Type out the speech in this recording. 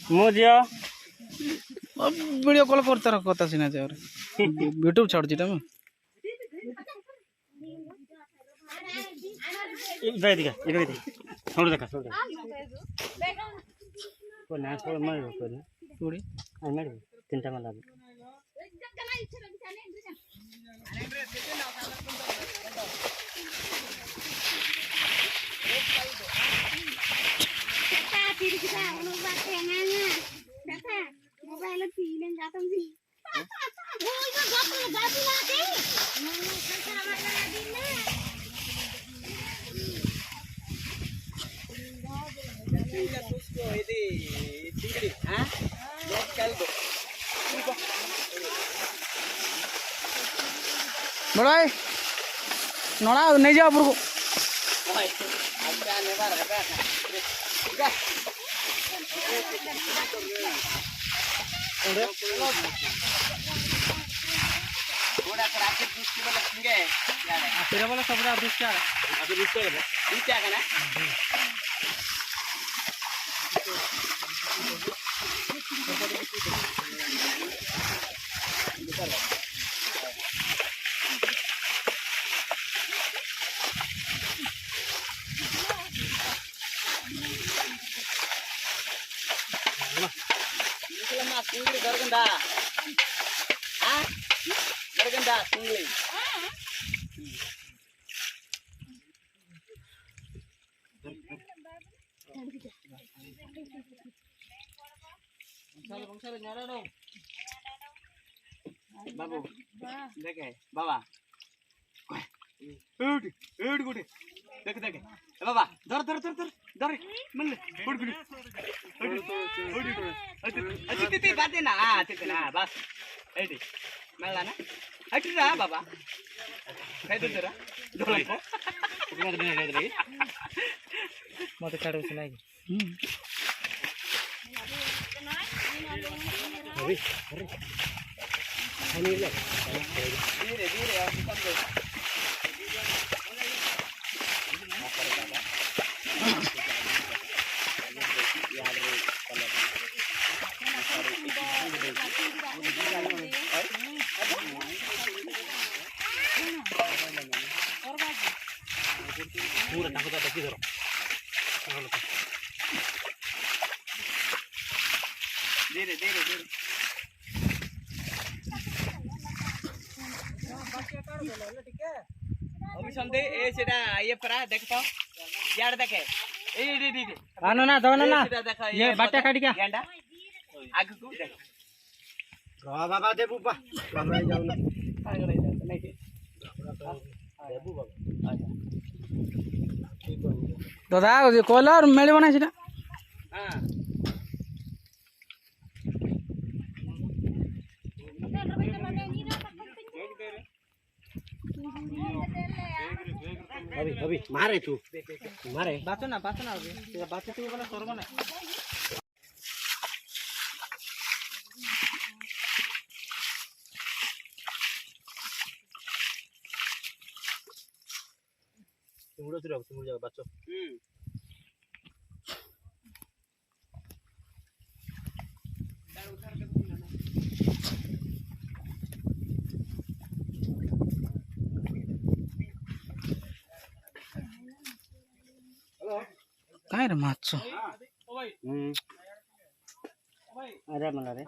मुझे video call करता रह कथा सिना जे यूट्यूब छोड़ जीटा मैं इधर दिखा छोड़ देखा को ना छोड़ मर को ना थोड़ी आई मर तीनटा में लगा मोबाइल पीने जाता हूँ वो इधर गाती ना आते नहीं कैसा हमारा दिन ना ये उसको ये चिंगड़ी हां लोग चल दो बड़ा है नोड़ा नहीं जा ऊपर को अच्छा ने बार है थोड़ा कराके दूसरी वाला सिंगे यार तेरा वाला सबरा दूसरा अभी दूसरा है दूसरा है ना सिंगली दरगंदा हां दरगंदा सिंगली बंसाल न्यारा दो बाबू देखे बाबा उठ गुटे देख बाबा धर मन उठ गुटे अच्छा तिती बाते ना तिती ना बस ऐडी मला ना हट रा बाबा काय जरा डोला को तुम्हाला नाही रे मत काढू नाही अरे धीरे और कम दो पूरा टाको ता किधर धीरे अभी संदे ए सेटा ये परा देख तो यार देखे ए आनो ना दो ना ये बाटा काट क्या गेंडा आगे को देख रा बाबा दे बुबा बाबा जाऊ ना आगे नहीं जाता नहीं दे बुबा दादा कॉलर मिल बना सीटा हां अभी मारे तू मारे बातो ना अभी तेरा बातो तो वाला सर्व ना तुमड़ो तुम जाओ बच्चों काय रे माछो अरे मला रे